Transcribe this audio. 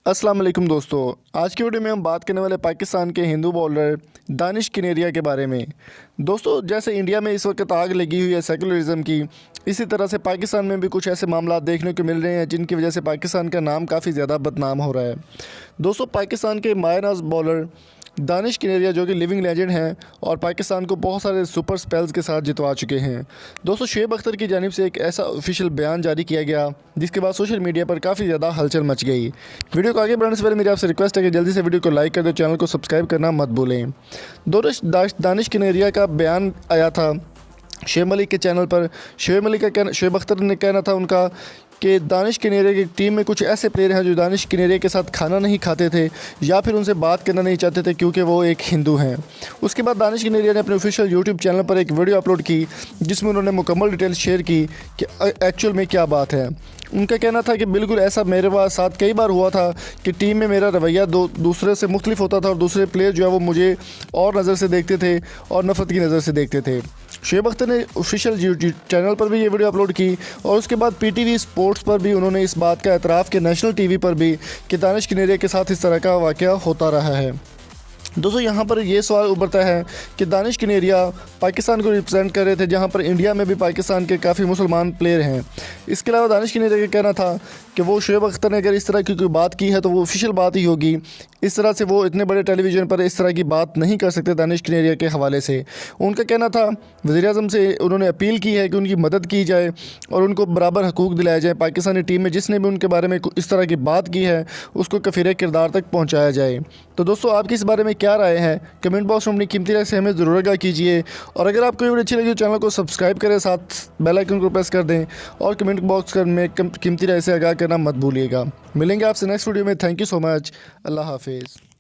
अस्सलाम वालेकुम दोस्तों। आज की वीडियो में हम बात करने वाले पाकिस्तान के हिंदू बॉलर दानिश कनेरिया के बारे में। दोस्तों, जैसे इंडिया में इस वक्त आग लगी हुई है सेकुलरिज्म की, इसी तरह से पाकिस्तान में भी कुछ ऐसे मामला देखने को मिल रहे हैं जिनकी वजह से पाकिस्तान का नाम काफ़ी ज़्यादा बदनाम हो रहा है। दोस्तों, पाकिस्तान के मायनाज बॉलर दानिश कनेरिया जो कि लिविंग लेजेंड हैं और पाकिस्तान को बहुत सारे सुपर स्पेल्स के साथ जितवा चुके हैं। दोस्तों, शुएब अख्तर की जानिब से एक ऐसा ऑफिशियल बयान जारी किया गया जिसके बाद सोशल मीडिया पर काफ़ी ज़्यादा हलचल मच गई। वीडियो को आगे बढ़ने से पहले मेरी आपसे रिक्वेस्ट है कि जल्दी से वीडियो को लाइक कर दो, चैनल को सब्सक्राइब करना मत भूलें। दानिश कनेरिया का बयान आया था शुएब मलिक के चैनल पर। शुएब अख्तर ने कहना था उनका कि दानिश कनेरिया की टीम में कुछ ऐसे प्लेयर हैं जो दानिश कनेरिया के साथ खाना नहीं खाते थे या फिर उनसे बात करना नहीं चाहते थे क्योंकि वो एक हिंदू हैं। उसके बाद दानिश कनेरिया ने अपने ऑफिशियल यूट्यूब चैनल पर एक वीडियो अपलोड की जिसमें उन्होंने मुकम्मल डिटेल्स शेयर की कि एक्चुअल में क्या बात है। उनका कहना था कि बिल्कुल ऐसा मेरे साथ कई बार हुआ था कि टीम में मेरा रवैया दूसरे से मुख्तलिफ होता था और दूसरे प्लेयर जो है वो मुझे और नज़र से देखते थे और नफ़रत की नज़र से देखते थे। शुएब अख्तर ने ऑफिशियल यूट्यूब चैनल पर भी ये वीडियो अपलोड की और उसके बाद पीटीवी स्पोर्ट्स पर भी उन्होंने इस बात का एतराफ़ किया, नेशनल टीवी पर भी, कि दानिश कनेरिया के साथ इस तरह का वाक़या होता रहा है। दोस्तों, यहाँ पर ये सवाल उभरता है कि दानिश कनेरिया पाकिस्तान को रिप्रेजेंट कर रहे थे, जहाँ पर इंडिया में भी पाकिस्तान के काफ़ी मुसलमान प्लेयर हैं। इसके अलावा दानिश कनेरिया का कहना था कि वो शुएब अख्तर ने अगर इस तरह की कोई बात की है तो वो ऑफिशियल बात ही होगी। इस तरह से वो इतने बड़े टेलीविज़न पर इस तरह की बात नहीं कर सकते दानिश कनेरिया के हवाले से। उनका कहना था वज़ीर-ए-आज़म से उन्होंने अपील की है कि उनकी मदद की जाए और उनको बराबर हकूक़ दिलाए जाए। पाकिस्तानी टीम में जिसने भी उनके बारे में इस तरह की बात की है उसको कफ़ीर किरदार तक पहुँचाया जाए। तो दोस्तों, आपकी इस बारे में क्या राय है? कमेंट बॉक्स में अपनी कीमती राय से हमें ज़रूर आगाह कीजिए और अगर आपको ये वीडियो अच्छी लगी तो चैनल को सब्सक्राइब करें, साथ बेल आइकन को प्रेस कर दें और कमेंट बॉक्स में कीमती राय से आगाह करना मत भूलिएगा। मिलेंगे आपसे नेक्स्ट वीडियो में। Thank you so much. अल्लाह हाफिज़।